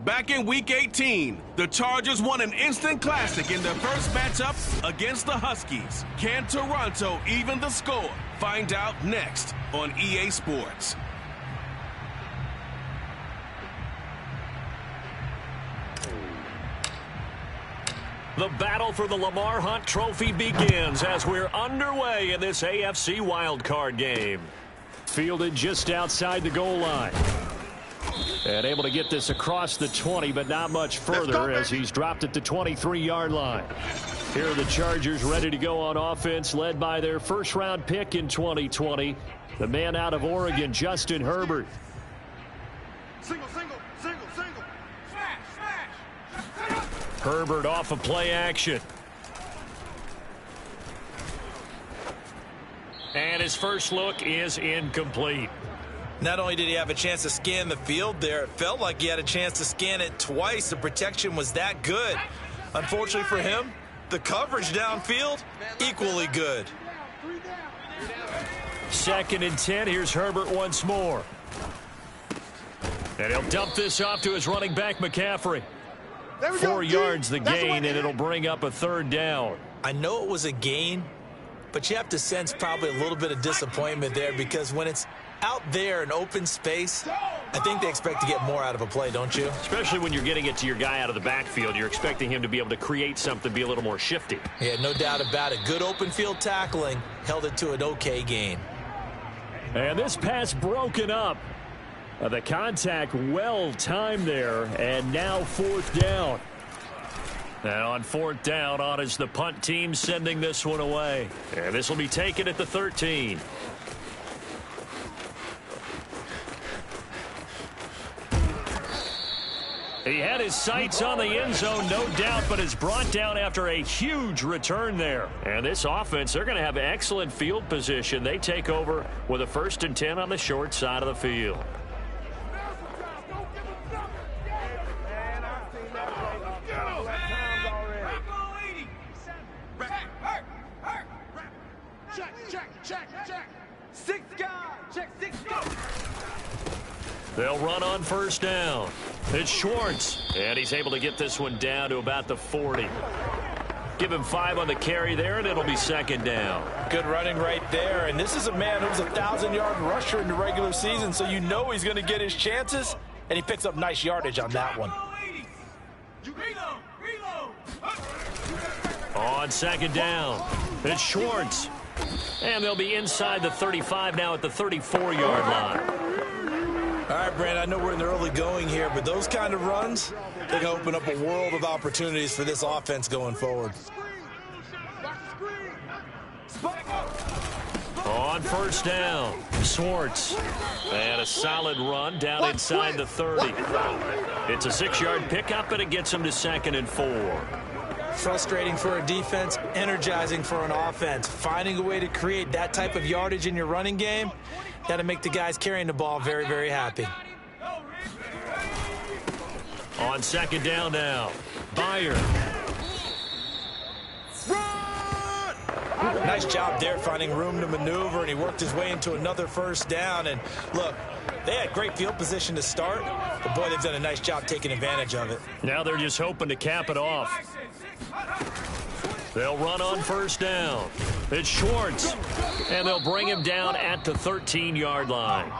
Back in Week 18, the Chargers won an instant classic in their first matchup against the Huskies. Can Toronto even the score? Find out next on EA Sports. The battle for the Lamar Hunt Trophy begins as we're underway in this AFC wildcard game. Fielded just outside the goal line. And able to get this across the 20, but not much further as he's dropped it to 23-yard line. Here are the Chargers ready to go on offense, led by their first-round pick in 2020, the man out of Oregon, Justin Herbert. Single. Smash. Herbert off of play action. And his first look is incomplete. Not only did he have a chance to scan the field there, it felt like he had a chance to scan it twice. The protection was that good. Unfortunately for him, the coverage downfield, equally good. 2nd and 10. Here's Herbert once more. And he'll dump this off to his running back, McCaffrey. 4 yards the gain, and it'll bring up a 3rd down. I know it was a gain, but you have to sense probably a little bit of disappointment there because when it's out there in open space, I think they expect to get more out of a play, don't you? Especially when you're getting it to your guy out of the backfield. You're expecting him to be able to create something, be a little more shifty. Yeah, no doubt about it. Good open field tackling, held it to an okay gain. And this pass broken up. The contact well timed there, and now 4th down. And on 4th down, on is the punt team sending this one away. And this will be taken at the 13. He had his sights on the end zone, no doubt, but is brought down after a huge return there. And this offense, they're going to have excellent field position. They take over with a 1st and 10 on the short side of the field. Check. 6 guys. Check 6 guys. They'll run on 1st down. It's Schwartz, and he's able to get this one down to about the 40. Give him 5 on the carry there, and it'll be 2nd down. Good running right there, and this is a man who's a 1,000-yard rusher in the regular season, so you know he's going to get his chances, and he picks up nice yardage on that one. On 2nd down, it's Schwartz. And they'll be inside the 35 now at the 34-yard line. All right, Brand, I know we're in the early going here, but those kind of runs, they can open up a world of opportunities for this offense going forward. On 1st down, Schwartz. And a solid run down inside the 30. It's a 6-yard pickup, and it gets him to 2nd and 4. Frustrating for a defense, energizing for an offense. Finding a way to create that type of yardage in your running game, got to make the guys carrying the ball very, very happy. On 2nd down now, Byard. Nice job there finding room to maneuver, and he worked his way into another 1st down. And look, they had great field position to start, but boy, they've done a nice job taking advantage of it. Now they're just hoping to cap it off. They'll run on 1st down. It's Schwartz, and they'll bring him down at the 13-yard line.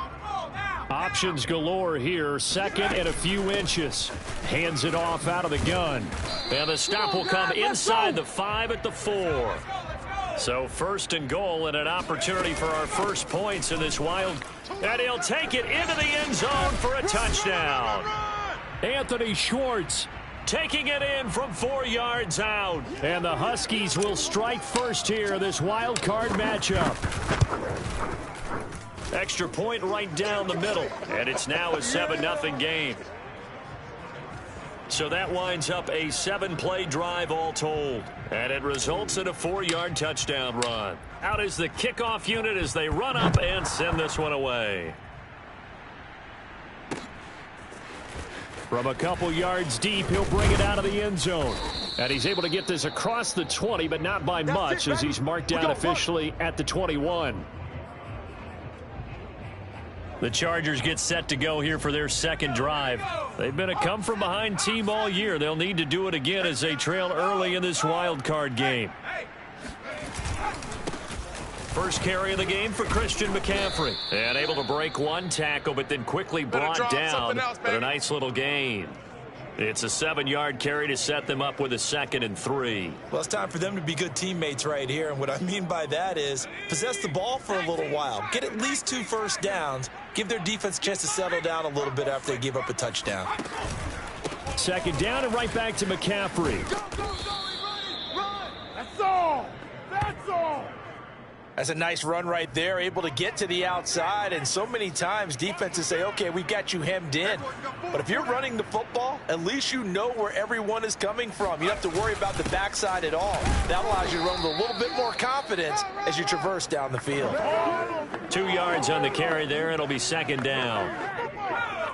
Options galore here. 2nd and a few inches. Hands it off out of the gun. And the stop will come inside the 5 at the 4. So 1st and goal and an opportunity for our first points in this wild. And he'll take it into the end zone for a touchdown. Anthony Schwartz taking it in from 4 yards out. And the Huskies will strike first here, this wild card matchup. Extra point right down the middle. And it's now a 7-0 game. So that winds up a 7-play drive all told. And it results in a 4-yard touchdown run. Out is the kickoff unit as they run up and send this one away. From a couple yards deep, he'll bring it out of the end zone. And he's able to get this across the 20, but not by much as he's marked down officially at the 21. The Chargers get set to go here for their second drive. They've been a come-from-behind team all year. They'll need to do it again as they trail early in this wild card game. First carry of the game for Christian McCaffrey. And able to break one tackle, but then quickly brought down. But a nice little gain. It's a 7-yard carry to set them up with a 2nd and 3. Well, it's time for them to be good teammates right here. And what I mean by that is possess the ball for a little while. Get at least 2 first downs. Give their defense a chance to settle down a little bit after they give up a touchdown. 2nd down and right back to McCaffrey. Run! That's all! That's all! That's a nice run right there, able to get to the outside. And so many times defenses say, okay, we've got you hemmed in. But if you're running the football, at least you know where everyone is coming from. You don't have to worry about the backside at all. That allows you to run with a little bit more confidence as you traverse down the field. 2 yards on the carry there. It'll be 2nd down.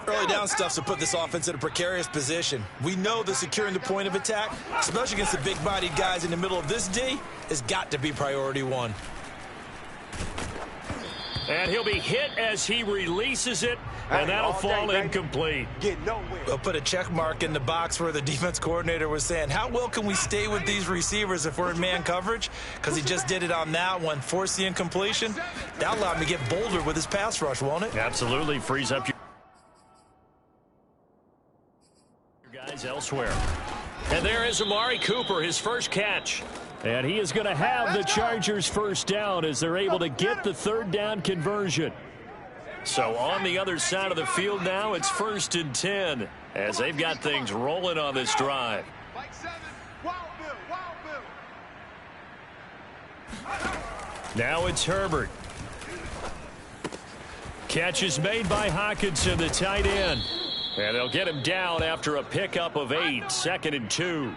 Early down stuff to put this offense in a precarious position. We know that securing the point of attack, especially against the big-bodied guys in the middle of this D, has got to be priority 1. And he'll be hit as he releases it, and that'll fall incomplete. We'll put a check mark in the box where the defense coordinator was saying, how well can we stay with these receivers if we're in man coverage? Because he just did it on that one, forced the incompletion. That allowed him to get bolder with his pass rush, won't it? Absolutely frees up your guys elsewhere. And there is Amari Cooper, his first catch. And he is going to have the Chargers first down as they're able to get the 3rd down conversion. So on the other side of the field now, it's 1st and 10 as they've got things rolling on this drive. Now it's Herbert. Catch is made by Hockenson, the tight end. And they'll get him down after a pickup of 8, 2nd and 2.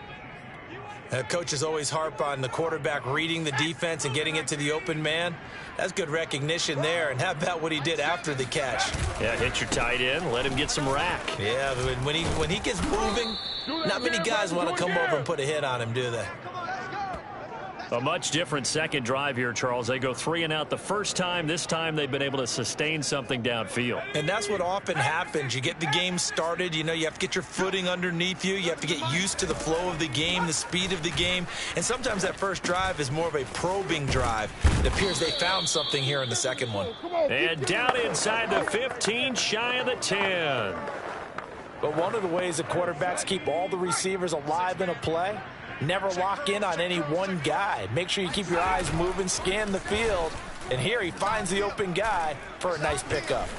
Coaches always harp on the quarterback reading the defense and getting it to the open man. That's good recognition there. And how about what he did after the catch? Yeah, hit your tight end, let him get some rack. Yeah, when he gets moving, not many guys want to come over and put a hit on him, do they? A much different second drive here, Charles. They go 3 and out the first time. This time they've been able to sustain something downfield. And that's what often happens. You get the game started. You know, you have to get your footing underneath you. You have to get used to the flow of the game, the speed of the game. And sometimes that first drive is more of a probing drive. It appears they found something here in the second one. And down inside the 15, shy of the 10. But one of the ways the quarterbacks keep all the receivers alive in a play, never lock in on any one guy. Make sure you keep your eyes moving, scan the field. And here he finds the open guy for a nice pickup.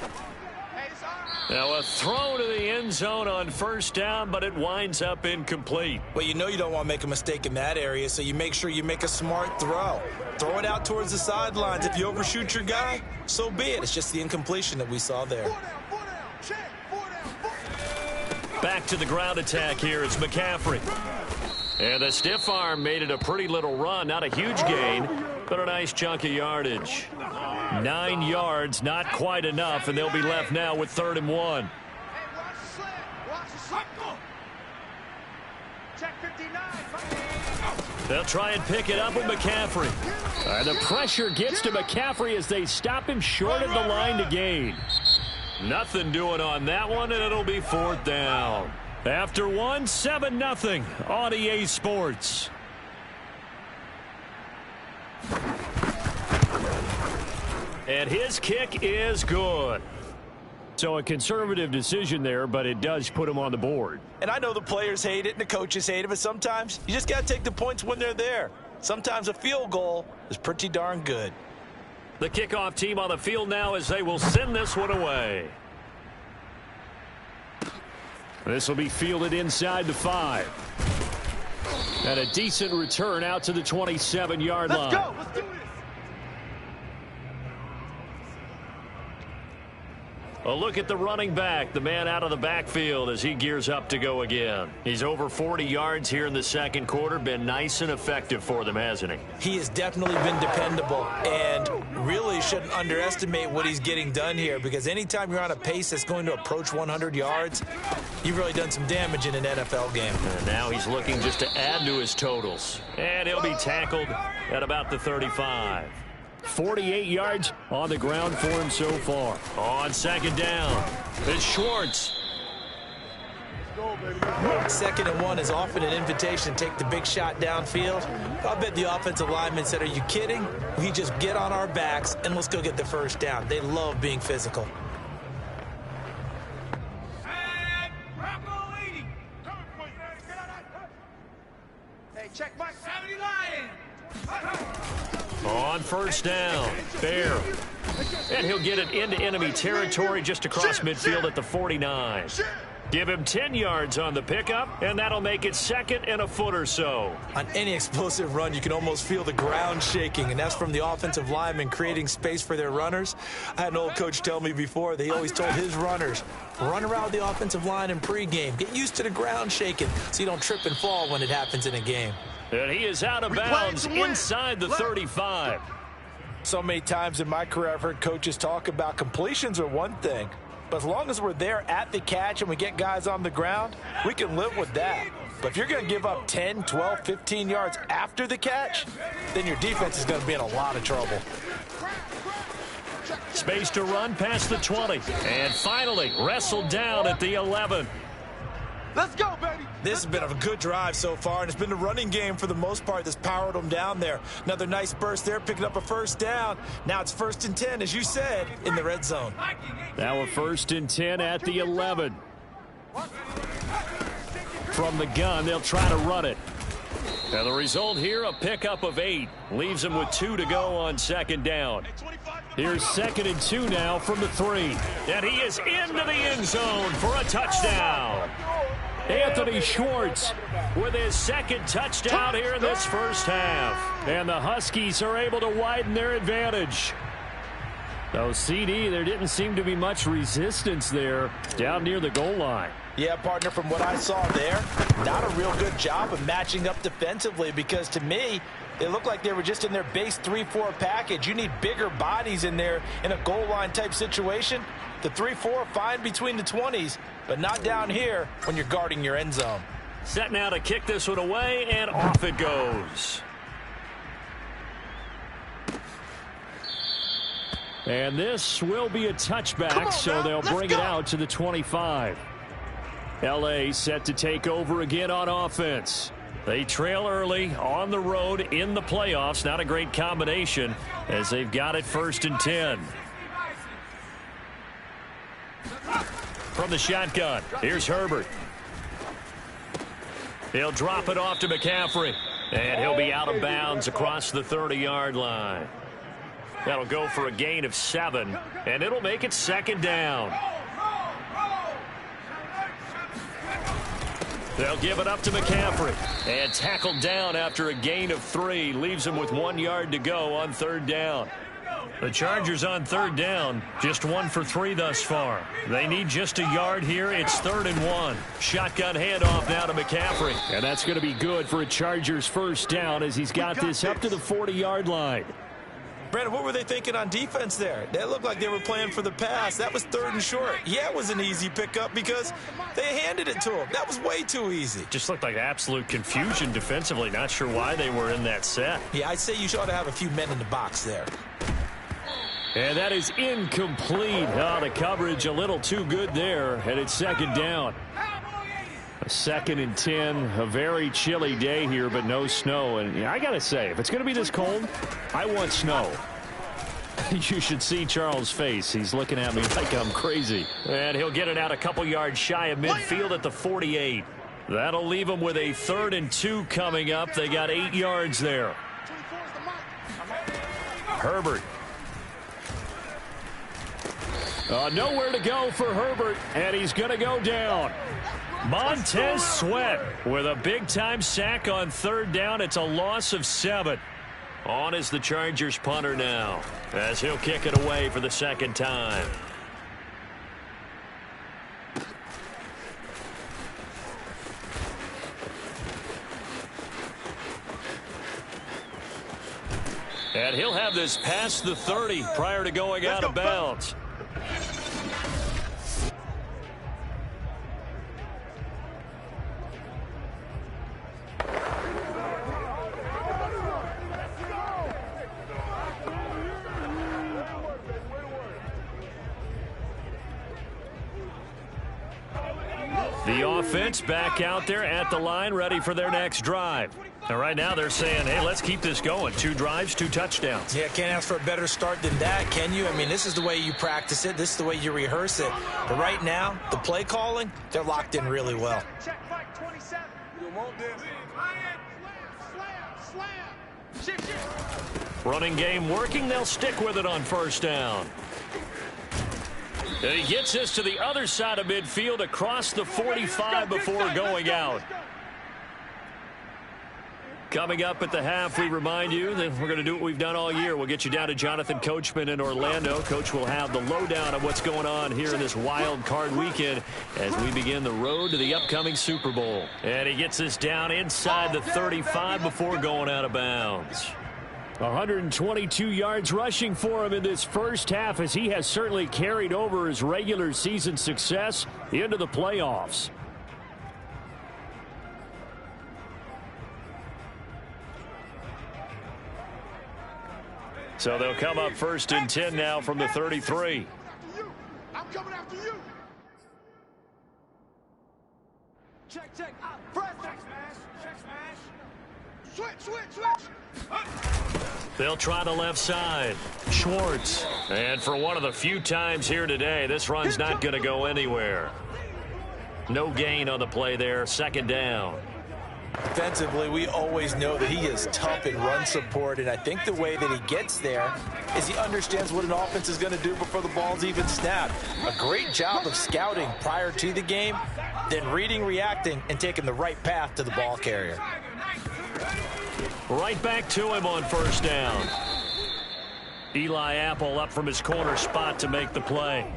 Now a throw to the end zone on 1st down, but it winds up incomplete. Well, you know you don't want to make a mistake in that area, so you make sure you make a smart throw. Throw it out towards the sidelines. If you overshoot your guy, so be it. It's just the incompletion that we saw there. Back to the ground attack here. It's McCaffrey. And the stiff arm made it a pretty little run. Not a huge gain, but a nice chunk of yardage. 9 yards, not quite enough, and they'll be left now with 3rd and 1. They'll try and pick it up with McCaffrey. And the pressure gets to McCaffrey as they stop him short of the line to gain. Nothing doing on that one, and it'll be 4th down. After 1, 7-0 on EA Sports. And his kick is good. So a conservative decision there, but it does put him on the board. And I know the players hate it and the coaches hate it, but sometimes you just got to take the points when they're there. Sometimes a field goal is pretty darn good. The kickoff team on the field now as they will send this one away. This will be fielded inside the 5. And a decent return out to the 27-yard line. Let's go. Let's do this. A look at the running back, the man out of the backfield as he gears up to go again. He's over 40 yards here in the second quarter. Been nice and effective for them, hasn't he? He has definitely been dependable and really shouldn't underestimate what he's getting done here, because anytime you're on a pace that's going to approach 100 yards, you've really done some damage in an NFL game. And now he's looking just to add to his totals. And he'll be tackled at about the 35. 48 yards on the ground for him so far. On second down, it's Schwartz. Second and 1 is often an invitation to take the big shot downfield. I bet the offensive lineman said, are you kidding? We just get on our backs and let's go get the first down. They love being physical. Hey, check Mike. 70 Lion. On first down, Bear. And he'll get it into enemy territory just across midfield at the 49. Give him 10 yards on the pickup, and that'll make it second and a foot or so. On any explosive run, you can almost feel the ground shaking, and that's from the offensive linemen creating space for their runners. I had an old coach tell me before that he always told his runners, run around the offensive line in pregame. Get used to the ground shaking so you don't trip and fall when it happens in a game. And he is out of bounds inside the 35. So many times in my career, I've heard coaches talk about completions are one thing. But as long as we're there at the catch and we get guys on the ground, we can live with that. But if you're going to give up 10, 12, 15 yards after the catch, then your defense is going to be in a lot of trouble. Space to run past the 20. And finally, wrestled down at the 11. Let's go, baby. This has been a good drive so far, and it's been the running game for the most part that's powered them down there. Another nice burst there, picking up a first down. Now it's 1st and 10, as you said, in the red zone. Now a 1st and 10 at the 11. From the gun, they'll try to run it. And the result here, a pickup of 8. Leaves them with 2 to go on second down. Here's 2nd and 2 now from the 3. And he is into the end zone for a touchdown. Anthony Schwartz with his 2nd touchdown here in this first half. And the Huskies are able to widen their advantage. So, CD, there didn't seem to be much resistance there down near the goal line. Yeah, partner, from what I saw there, not a real good job of matching up defensively because to me, they looked like they were just in their base 3-4 package. You need bigger bodies in there in a goal line type situation. The 3-4 fine between the 20s, but not down here when you're guarding your end zone. Set now to kick this one away, and off it goes. And this will be a touchback, so they'll bring it out to the 25. L.A. set to take over again on offense. They trail early on the road in the playoffs. Not a great combination as they've got it 1st and 10. From the shotgun, here's Herbert. He'll drop it off to McCaffrey. And he'll be out of bounds across the 30-yard line. That'll go for a gain of 7, and it'll make it 2nd down. They'll give it up to McCaffrey. And tackled down after a gain of 3. Leaves him with 1 yard to go on 3rd down. The Chargers on 3rd down, just 1 for 3 thus far. They need just a yard here. It's 3rd and 1. Shotgun handoff now to McCaffrey. And that's going to be good for a Chargers first down as he's got this up to the 40-yard line. Brandon, what were they thinking on defense there? They looked like they were playing for the pass. That was 3rd and short. Yeah, it was an easy pickup because they handed it to him. That was way too easy. Just looked like absolute confusion defensively. Not sure why they were in that set. Yeah, I'd say you ought to have a few men in the box there. And that is incomplete. Oh, the coverage a little too good there, and it's 2nd down. A 2nd and 10, a very chilly day here, but no snow. And I got to say, if it's going to be this cold, I want snow. You should see Charles' face. He's looking at me like I'm crazy. And he'll get it out a couple yards shy of midfield at the 48. That'll leave him with a 3rd and 2 coming up. They got 8 yards there. Herbert. Nowhere to go for Herbert, and he's going to go down. Montez Sweat with a big-time sack on 3rd down. It's a loss of 7. On is the Chargers punter now, as he'll kick it away for the 2nd time. And he'll have this past the 30 prior to going out of bounds. The offense back out there at the line, ready for their next drive. And right now they're saying, hey, let's keep this going. 2 drives, 2 touchdowns. Yeah, can't ask for a better start than that, can you? I mean, this is the way you practice it. This is the way you rehearse it. But right now, the play calling, they're locked in really well. Check Mike 27. You want this? Slam. Shift. Running game working. They'll stick with it on first down. And he gets this to the other side of midfield across the 45 before going out. Coming up at the half, we remind you that we're going to do what we've done all year. We'll get you down to Jonathan Coachman in Orlando. Coach will have the lowdown of what's going on here in this wild card weekend as we begin the road to the upcoming Super Bowl. And he gets this down inside the 35 before going out of bounds. 122 yards rushing for him in this first half as he has certainly carried over his regular season success into the playoffs. So they'll come up first and 10 now from the 33. I'm coming after you. Check. Press. Check smash. Switch. They'll try the left side. Schwartz. And for one of the few times here today, this run's not going to go anywhere. No gain on the play there. Second down. Defensively, we always know that he is tough in run support, and I think the way that he gets there is he understands what an offense is going to do before the ball's even snapped. A great job of scouting prior to the game, then reading, reacting, and taking the right path to the ball carrier. Right back to him on first down. Eli Apple up from his corner spot to make the play.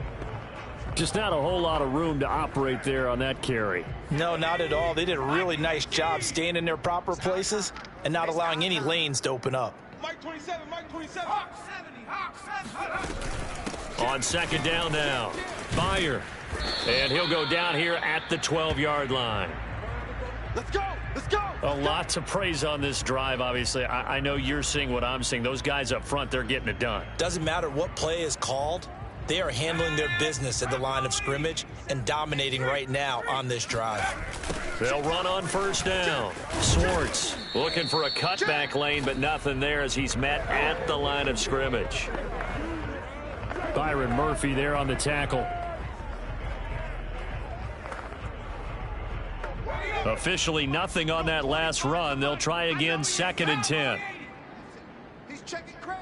Just not a whole lot of room to operate there on that carry. No, not at all. They did a really nice job staying in their proper places and not allowing any lanes to open up. Mike 27. Hawk 70. On second down now, Meyer. And he'll go down here at the 12-yard line. Let's go. A lot to praise on this drive, obviously. I know you're seeing what I'm seeing. Those guys up front, they're getting it done. Doesn't matter what play is called. They are handling their business at the line of scrimmage and dominating right now on this drive. They'll run on first down. Schwartz looking for a cutback lane, but nothing there as he's met at the line of scrimmage. Byron Murphy there on the tackle. Officially nothing on that last run. They'll try again, second and 10. He's checking crab.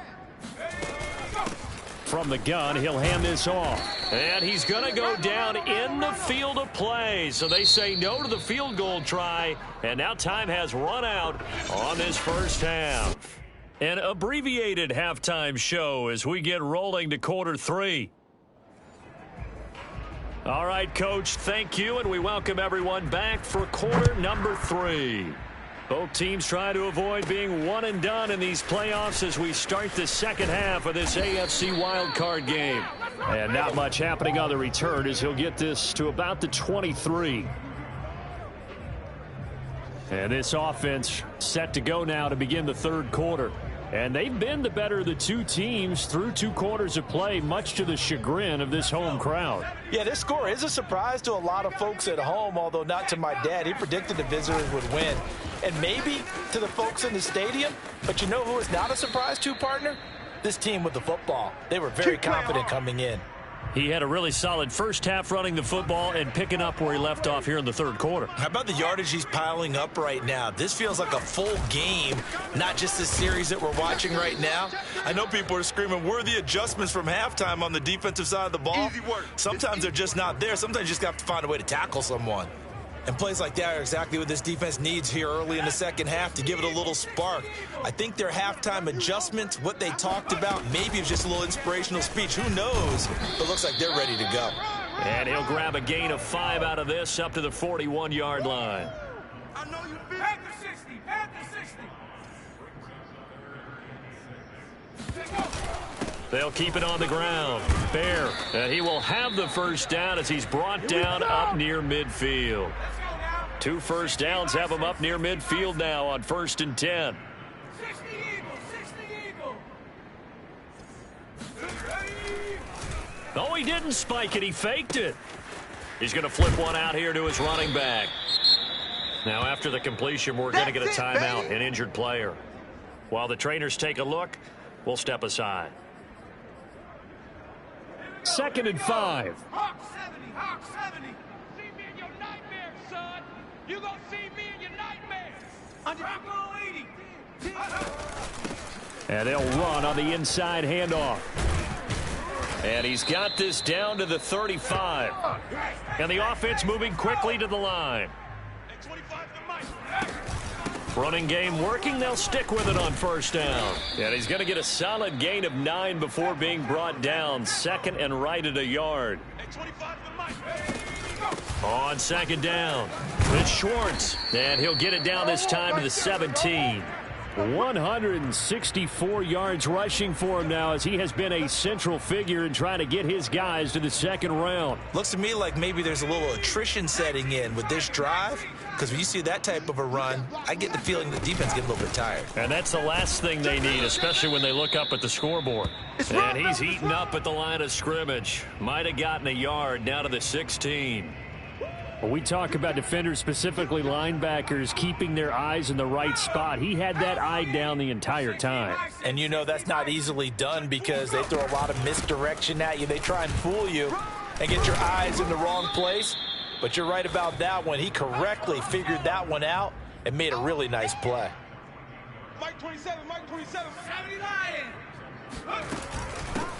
From the gun, he'll hand this off. And he's going to go down in the field of play. So they say no to the field goal try. And now time has run out on this first half. An abbreviated halftime show as we get rolling to quarter 3. All right, Coach, thank you. And we welcome everyone back for quarter number 3. Both teams try to avoid being one and done in these playoffs as we start the second half of this AFC wildcard game. And not much happening on the return as he'll get this to about the 23. And this offense set to go now to begin the third quarter. And they've been the better of the two teams through 2 quarters of play, much to the chagrin of this home crowd. Yeah, this score is a surprise to a lot of folks at home, although not to my dad. He predicted the visitors would win. And maybe to the folks in the stadium, but you know who is not a surprise to, partner? This team with the football. They were very confident coming in. He had a really solid first half running the football and picking up where he left off here in the third quarter. How about the yardage he's piling up right now? This feels like a full game, not just the series that we're watching right now. I know people are screaming, where are the adjustments from halftime on the defensive side of the ball? Easy work. Sometimes they're just not there. Sometimes you just have to find a way to tackle someone. And plays like that are exactly what this defense needs here early in the second half to give it a little spark. I think their halftime adjustments, what they talked about, maybe it's just a little inspirational speech. Who knows? But it looks like they're ready to go. And he'll grab a gain of 5 out of this up to the 41-yard line. I know you feel at the 60. At the 60. They'll keep it on the ground. Bear, he will have the first down as he's brought down up near midfield. 2 first downs have him up near midfield now on 1st and 10. 60 Eagle. Oh, he didn't spike it. He faked it. He's going to flip one out here to his running back. Now, after the completion, we're going to get a timeout, an injured player. While the trainers take a look, we'll step aside. 2nd and 5. Hawk 70, Hawk 70. See me in your nightmares, son. You gonna see me in your nightmares. Hawk 80. And they'll run on the inside handoff. And he's got this down to the 35. And the offense moving quickly to the line. Running game working. They'll stick with it on 1st down. And he's going to get a solid gain of 9 before being brought down. 2nd and right at a yard. On 2nd down, it's Schwartz. And he'll get it down this time to the 17. 164 yards rushing for him now, as he has been a central figure in trying to get his guys to the 2nd round. Looks to me like maybe there's a little attrition setting in with this drive, because when you see that type of a run, I get the feeling the defense get a little bit tired. And that's the last thing they need, especially when they look up at the scoreboard. And he's eaten up at the line of scrimmage. Might have gotten a yard, now to the 16. When we talk about defenders, specifically linebackers, keeping their eyes in the right spot, he had that eye down the entire time. And you know that's not easily done, because they throw a lot of misdirection at you. They try and fool you and get your eyes in the wrong place. But you're right about that one. He correctly figured that one out and made a really nice play. Mike 27, 70 Lions.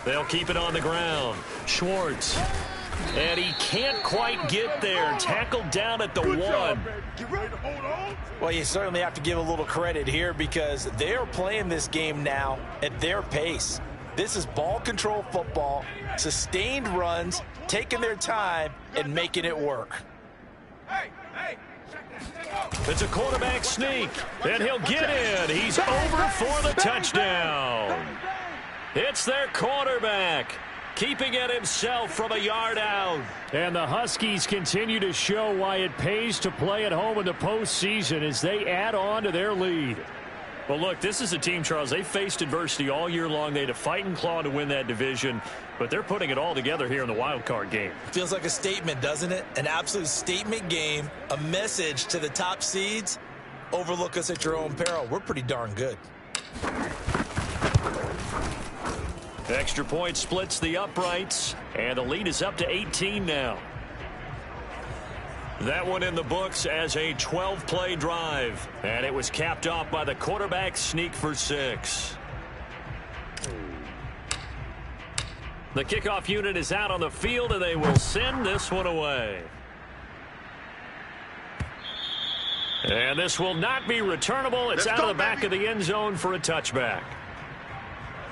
They'll keep it on the ground. Schwartz. And he can't quite get there. Tackled down at the 1. Get ready to hold on. Well, you certainly have to give a little credit here, because they're playing this game now at their pace. This is ball control football, sustained runs, taking their time and making it work. Hey. It's a quarterback sneak, and he'll get in. He's over for the touchdown. It's their quarterback, keeping it himself from a yard out. And the Huskies continue to show why it pays to play at home in the postseason as they add on to their lead. Well, look, this is a team, Charles. They faced adversity all year long. They had to fight and claw to win that division, but they're putting it all together here in the wild card game. Feels like a statement, doesn't it? An absolute statement game, a message to the top seeds. Overlook us at your own peril. We're pretty darn good. Extra point splits the uprights, and the lead is up to 18 now. That one in the books as a 12-play drive, and it was capped off by the quarterback sneak for 6. The kickoff unit is out on the field, and they will send this one away. And this will not be returnable. It's out of the back of the end zone for a touchback.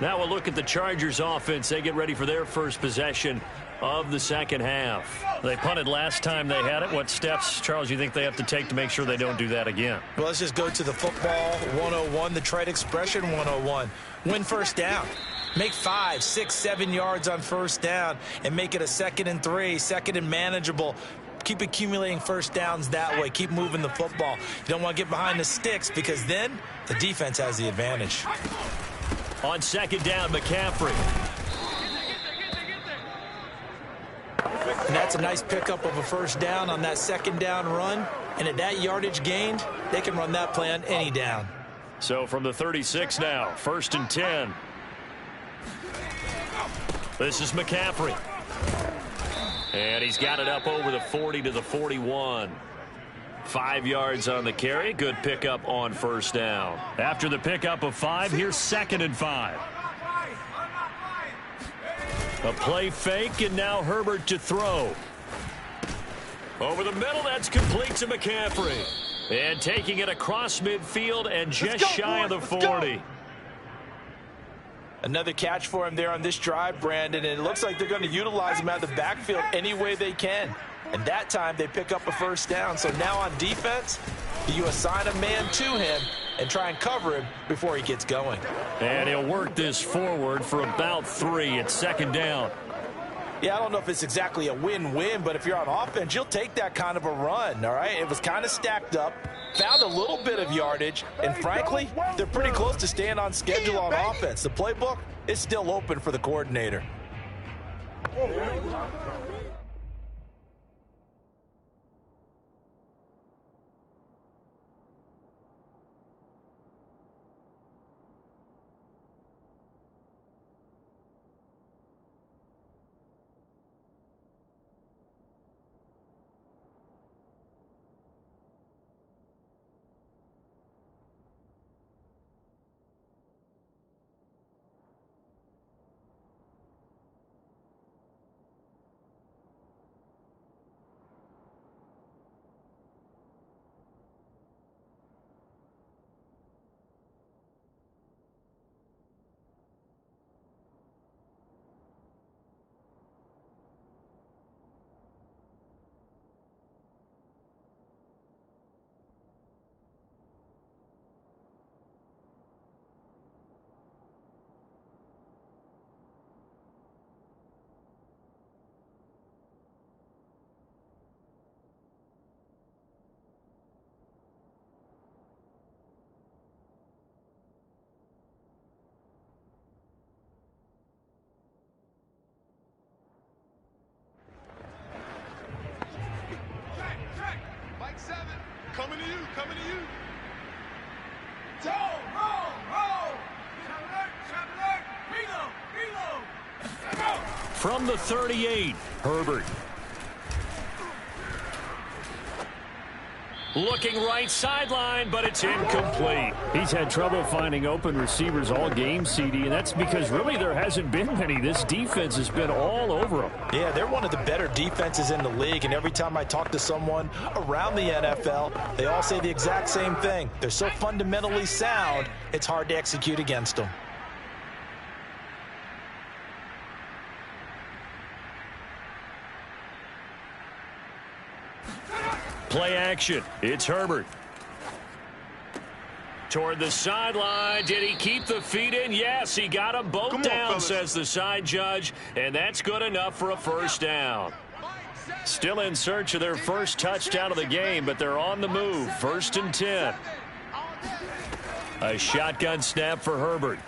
Now we'll look at the Chargers offense. They get ready for their first possession of the second half. They punted last time they had it. What steps, Charles, you think they have to take to make sure they don't do that again? Well, let's just go to the football 101, the trade expression 101. Win first down. Make 5, 6, 7 yards on first down and make it a 2nd and 3, 2nd and manageable. Keep accumulating first downs that way. Keep moving the football. You don't want to get behind the sticks, because then the defense has the advantage. On 2nd down, McCaffrey. And that's a nice pickup of a first down on that 2nd down run. And at that yardage gained, they can run that play on any down. So from the 36 now, 1st and 10. This is McCaffrey. And he's got it up over the 40 to the 41. 5 yards on the carry. Good pickup on first down. After the pickup of 5, here's 2nd and 5. A play fake, and now Herbert to throw. Over the middle, that's complete to McCaffrey. And taking it across midfield and just shy of the 40. Another catch for him there on this drive, Brandon, and it looks like they're going to utilize him out of the backfield any way they can. And that time they pick up a first down. So now on defense, you assign a man to him and try and cover him before he gets going. And he'll work this forward for about 3 at 2nd down. Yeah, I don't know if it's exactly a win-win, but if you're on offense, you'll take that kind of a run, all right? It was kind of stacked up, found a little bit of yardage, and frankly, they're pretty close to staying on schedule on offense. The playbook is still open for the coordinator. Coming to you, coming to you. Roll. Traveler, reload. From the 38, Herbert. Looking right sideline, but it's incomplete. He's had trouble finding open receivers all game, CD, and that's because really there hasn't been many. This defense has been all over them. Yeah, they're one of the better defenses in the league, and every time I talk to someone around the NFL, they all say the exact same thing. They're so fundamentally sound, it's hard to execute against them. Play action. It's Herbert. Toward the sideline. Did he keep the feet in? Yes, he got them both down, says the side judge, and that's good enough for a first down. Still in search of their first touchdown of the game, but they're on the move. 1st and 10. A shotgun snap for Herbert.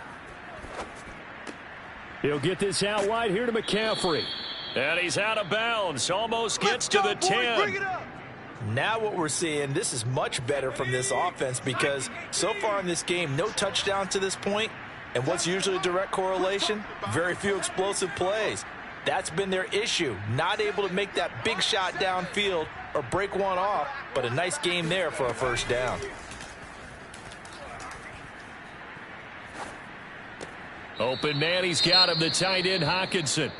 He'll get this out wide here to McCaffrey. And he's out of bounds. Almost gets to the 10. Now what we're seeing, this is much better from this offense because so far in this game, no touchdown to this point. And what's usually a direct correlation? Very few explosive plays. That's been their issue. Not able to make that big shot downfield or break one off, but a nice game there for a first down. Open man, he's got him, the tight end Hockenson.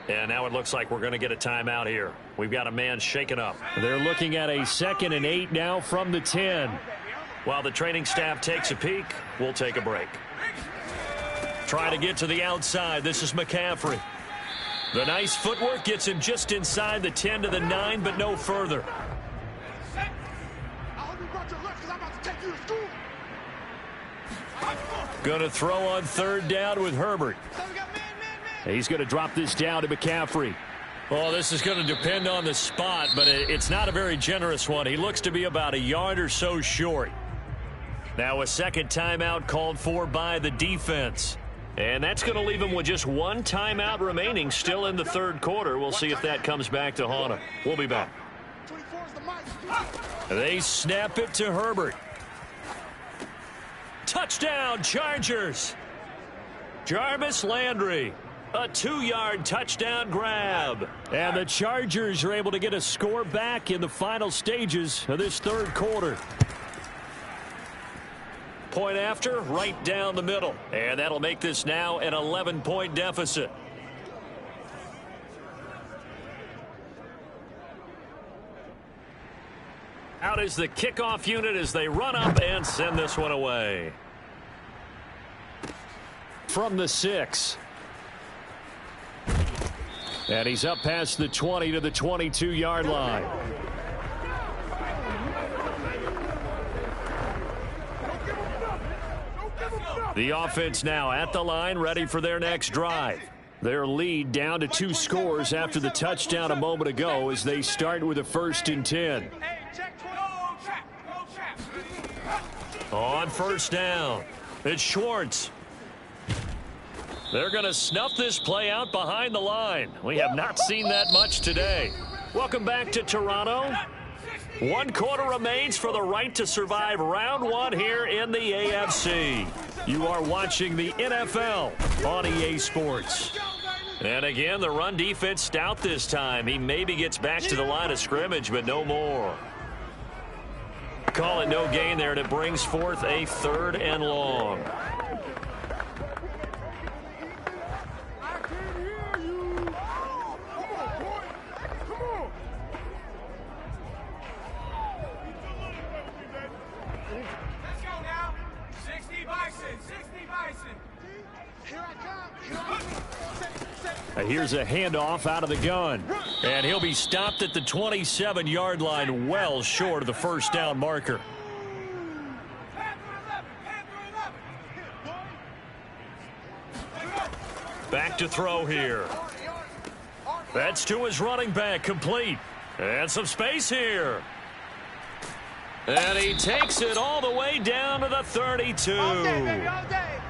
And now it looks like we're going to get a timeout here. We've got a man shaken up. They're looking at a 2nd and 8 now from the 10. While the training staff takes a peek, we'll take a break. Trying to get to the outside. This is McCaffrey. The nice footwork gets him just inside the 10 to the 9, but no further. Going to throw on 3rd down with Herbert. He's going to drop this down to McCaffrey. Well, this is going to depend on the spot, but it's not a very generous one. He looks to be about a yard or so short. Now a second timeout called for by the defense. And that's going to leave him with just one timeout remaining still in the 3rd quarter. We'll see if that comes back to haunt him. We'll be back. They snap it to Herbert. Touchdown, Chargers. Jarvis Landry. A 2-yard touchdown grab. And the Chargers are able to get a score back in the final stages of this 3rd quarter. Point after, right down the middle. And that'll make this now an 11-point deficit. Out is the kickoff unit as they run up and send this one away. From the 6. And he's up past the 20 to the 22-yard line. The offense now at the line, ready for their next drive. Their lead down to 2 scores after the touchdown a moment ago as they start with a 1st and 10. On 1st down, it's Schwartz. They're going to snuff this play out behind the line. We have not seen that much today. Welcome back to Toronto. 1 quarter remains for the right to survive round 1 here in the AFC. You are watching the NFL on EA Sports. And again, the run defense stout this time. He maybe gets back to the line of scrimmage, but no more. Call it no gain there, and it brings forth a 3rd and long. Here's a handoff out of the gun. And he'll be stopped at the 27-yard line, well short of the 1st down marker. Back to throw here. That's to his running back, complete. And some space here. And he takes it all the way down to the 32.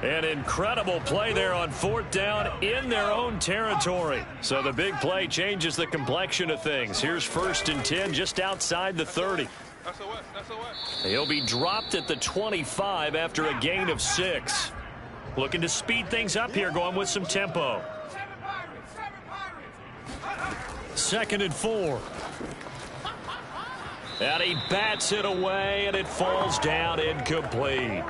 An incredible play there on 4th down in their own territory. So the big play changes the complexion of things. Here's 1st and 10 just outside the 30. He'll be dropped at the 25 after a gain of 6. Looking to speed things up here, going with some tempo. 2nd and 4. And he bats it away, and it falls down incomplete.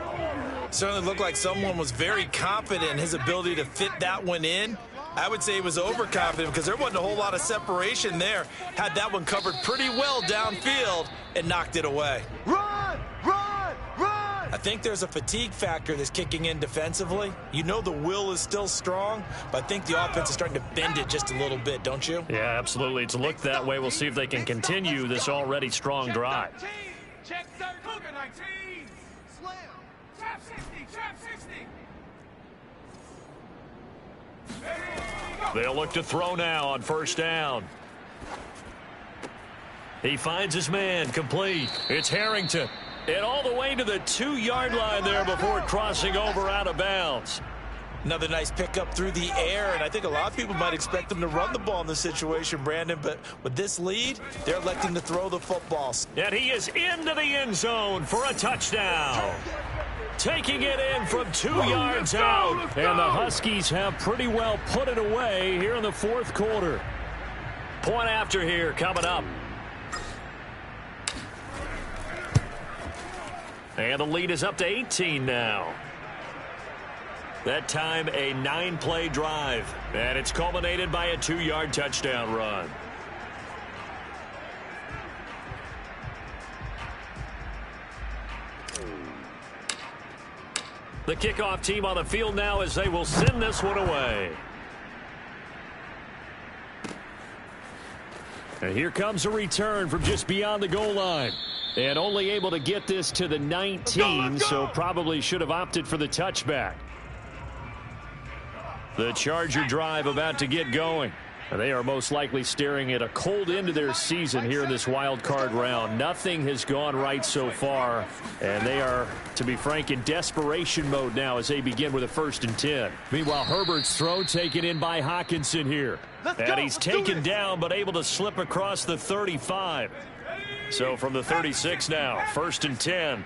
Certainly looked like someone was very confident in his ability to fit that one in. I would say he was overconfident because there wasn't a whole lot of separation there. Had that one covered pretty well downfield and knocked it away. Run! Run! Run! I think there's a fatigue factor that's kicking in defensively. You know the will is still strong, but I think the offense is starting to bend it just a little bit, don't you? Yeah, absolutely. It's looked that way. We'll see if they can continue this already strong drive. Check 13. 19. Slam. Trap 60. Trap 60. They'll look to throw now on 1st down. He finds his man, complete. It's Harrington. And all the way to the 2-yard line there before crossing over out of bounds. Another nice pickup through the air, and I think a lot of people might expect them to run the ball in this situation, Brandon, but with this lead, they're electing to throw the football. And he is into the end zone for a touchdown. Taking it in from 2 yards out. And the Huskies have pretty well put it away here in the 4th quarter. Point after here coming up. And the lead is up to 18 now. That time a 9-play drive. And it's culminated by a 2-yard touchdown run. The kickoff team on the field now as they will send this one away. And here comes a return from just beyond the goal line. And only able to get this to the 19, so probably should have opted for the touchback. The Charger drive about to get going. And they are most likely staring at a cold end to their season here in this wild card round. Nothing has gone right so far, and they are, to be frank, in desperation mode now as they begin with a 1st and 10. Meanwhile, Herbert's throw taken in by Hawkinson here. And he's taken down but able to slip across the 35. So from the 36 now, 1st and 10. Hey,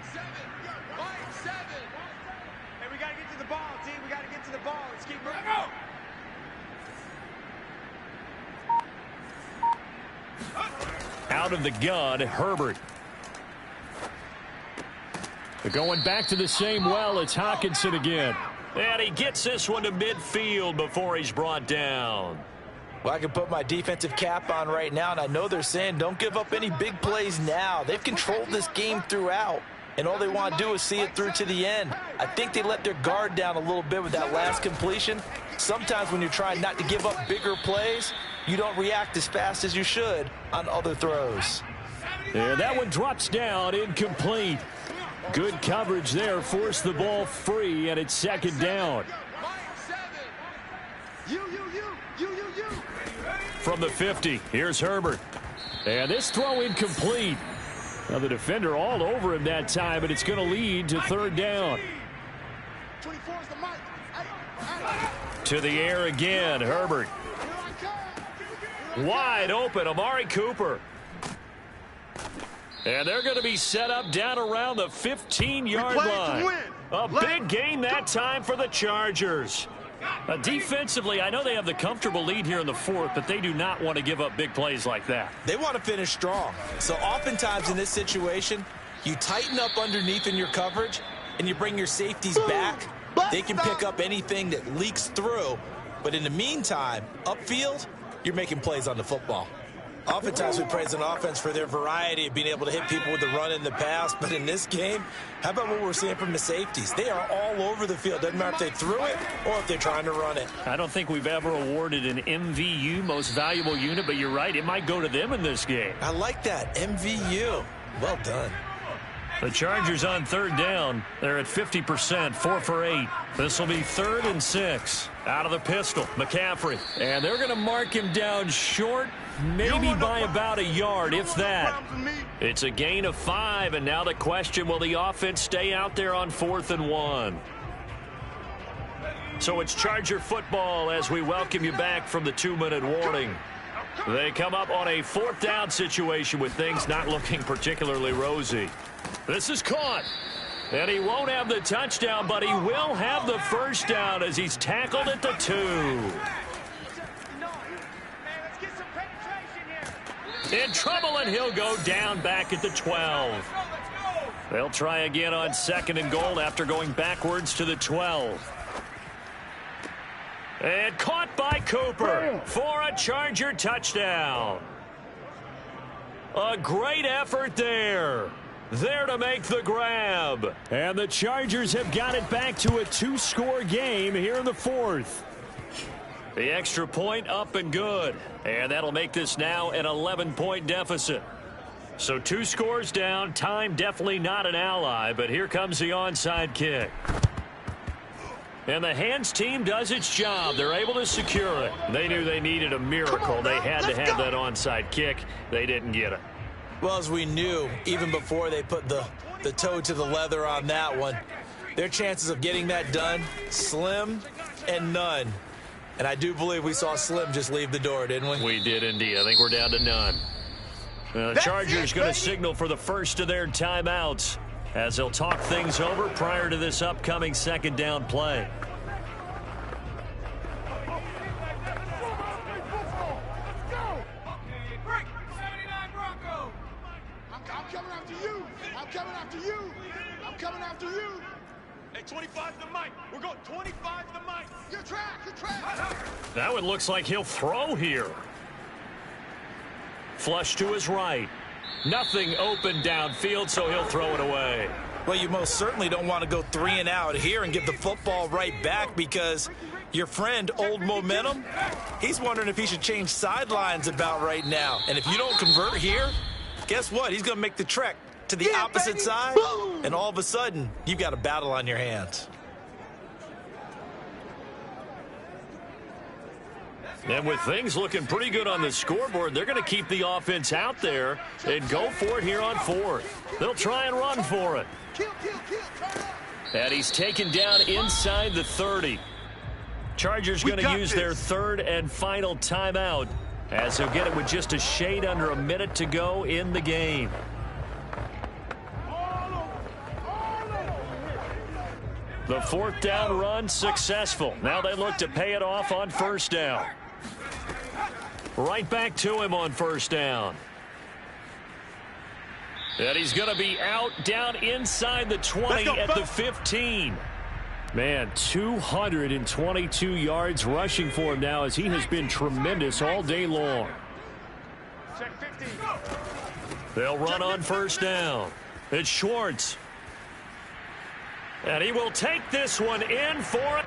we got to get to the ball, team. We got to get to the ball. Let's keep moving. Go! Out of the gun, Herbert. They're going back to the same well. It's Hawkinson again. And he gets this one to midfield before he's brought down. Well, I can put my defensive cap on right now, and I know they're saying don't give up any big plays now. They've controlled this game throughout, and all they want to do is see it through to the end. I think they let their guard down a little bit with that last completion. Sometimes when you're trying not to give up bigger plays, you don't react as fast as you should on other throws. Yeah, that one drops down, incomplete. Good coverage there, forced the ball free, and it's 2nd down. From the 50, here's Herbert. And this throw incomplete. Now the defender all over him that time, but it's going to lead to 3rd down. To the air again, Herbert. Wide open, Amari Cooper. And they're going to be set up down around the 15-yard line. A big gain that time for the Chargers. Defensively, I know they have the comfortable lead here in the 4th, but they do not want to give up big plays like that. They want to finish strong. So oftentimes in this situation, you tighten up underneath in your coverage, and you bring your safeties back. They can pick up anything that leaks through. But in the meantime, upfield, you're making plays on the football. Oftentimes we praise an offense for their variety of being able to hit people with the run in the pass. But in this game, how about what we're seeing from the safeties? They are all over the field. Doesn't matter if they threw it or if they're trying to run it. I don't think we've ever awarded an MVU, most valuable unit, but you're right. It might go to them in this game. I like that. MVU. Well done. The Chargers on 3rd down. They're at 50%, 4 for 8. This will be 3rd and 6. Out of the pistol, McCaffrey. And they're going to mark him down short, maybe by about a yard, if that. It's a gain of 5, and now the question, will the offense stay out there on 4th and 1? So it's Charger football as we welcome you back from the 2-minute warning. They come up on a 4th down situation with things not looking particularly rosy. This is caught. And he won't have the touchdown, but he will have the first down as he's tackled at the 2. In trouble, and he'll go down back at the 12. They'll try again on 2nd and goal after going backwards to the 12. And caught by Cooper for a Charger touchdown. A great effort there. There to make the grab. And the Chargers have got it back to a 2-score game here in the 4th. The extra point up and good. And that'll make this now an 11-point deficit. So 2 scores down. Time definitely not an ally, but here comes the onside kick. And the hands team does its job. They're able to secure it. They knew they needed a miracle. They had to have that onside kick. They didn't get it. Well, as we knew, even before they put the toe to the leather on that one, their chances of getting that done, slim and none. And I do believe we saw Slim just leave the door, didn't we? We did indeed. I think we're down to none. The Chargers going to signal for the first of their timeouts as they'll talk things over prior to this upcoming 2nd down play. I'm coming after you. I'm coming after you. I'm coming after you. Hey, 25 to the mic. We're going 25 to the mic. You're trash. That one looks like he'll throw here. Flush to his right. Nothing open downfield, so he'll throw it away. Well, you most certainly don't want to go 3 and out here and give the football right back because your friend, Old Momentum, he's wondering if he should change sidelines about right now. And if you don't convert here, guess what? He's going to make the trek to the opposite side, and all of a sudden, you've got a battle on your hands. And with things looking pretty good on the scoreboard, they're going to keep the offense out there and go for it here on 4th. They'll try and run for it. And he's taken down inside the 30. Chargers going to use their 3rd and final timeout as they'll get it with just a shade under a minute to go in the game. The 4th down run successful. Now they look to pay it off on 1st down. Right back to him on 1st down. And he's going to be out down inside the 20 at the 15. Man, 222 yards rushing for him now as he has been tremendous all day long. They'll run on 1st down. It's Schwartz. And he will take this one in for a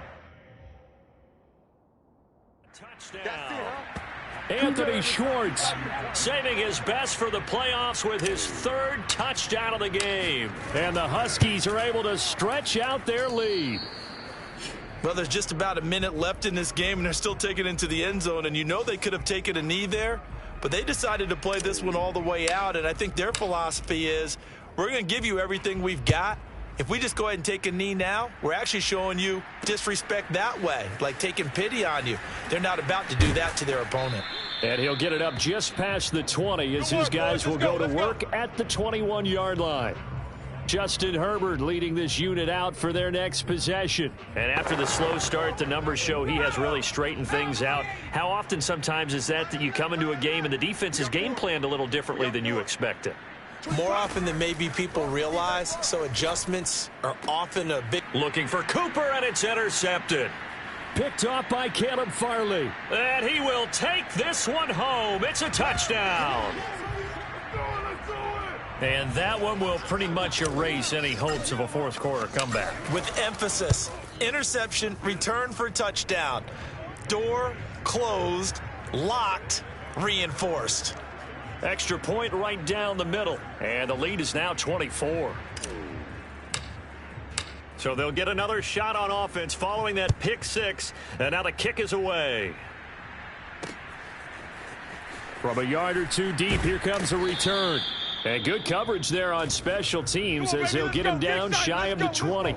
touchdown. Anthony Schwartz saving his best for the playoffs with his 3rd touchdown of the game. And the Huskies are able to stretch out their lead. Well, there's just about a minute left in this game, and they're still taking it into the end zone. And you know they could have taken a knee there, but they decided to play this one all the way out. And I think their philosophy is, we're going to give you everything we've got. If we just go ahead and take a knee now, we're actually showing you disrespect that way, like taking pity on you. They're not about to do that to their opponent. And he'll get it up just past the 20 as his guys will go to work at the 21-yard line. Justin Herbert leading this unit out for their next possession. And after the slow start, the numbers show he has really straightened things out. How often sometimes is that you come into a game and the defense is game planned a little differently than you expected? More often than maybe people realize, so adjustments are often a big... Looking for Cooper, and it's intercepted. Picked off by Caleb Farley. And he will take this one home. It's a touchdown. And that one will pretty much erase any hopes of a 4th quarter comeback. With emphasis, interception, return for touchdown. Door closed, locked, reinforced. Extra point right down the middle. And the lead is now 24. So they'll get another shot on offense following that pick 6. And now the kick is away. From a yard or 2 deep, here comes a return. And good coverage there on special teams as they'll get him down shy of the 20.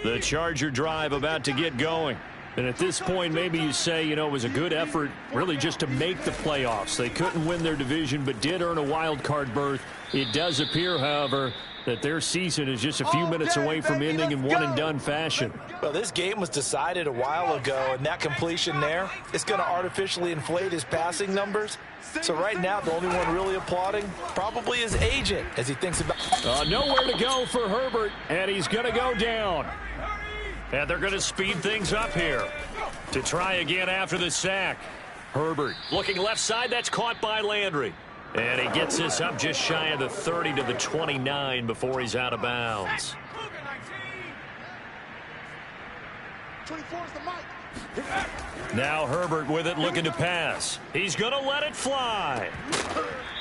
The Charger drive about to get going. And at this point, maybe you say, you know, it was a good effort really just to make the playoffs. They couldn't win their division but did earn a wild card berth. It does appear, however, that their season is just a few minutes away from ending in one-and-done fashion. Well, this game was decided a while ago, and that completion there is going to artificially inflate his passing numbers. So right now, the only one really applauding probably his agent as he thinks about... Nowhere to go for Herbert, and he's going to go down. And they're going to speed things up here to try again after the sack. Herbert looking left side. That's caught by Landry. And he gets this up just shy of the 30 to the 29 before he's out of bounds. 24 is the mic. Now Herbert with it, looking to pass. He's going to let it fly.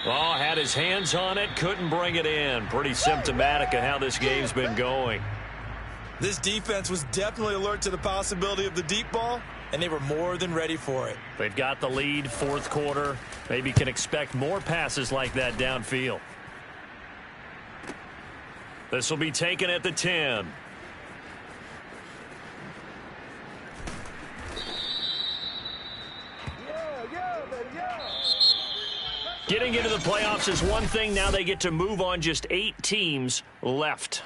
Oh, had his hands on it, couldn't bring it in. Pretty symptomatic of how this game's been going. This defense was definitely alert to the possibility of the deep ball, and they were more than ready for it. They've got the lead, fourth quarter. Maybe can expect more passes like that downfield. This will be taken at the 10. Getting into the playoffs is one thing. Now they get to move on. Just 8 teams left.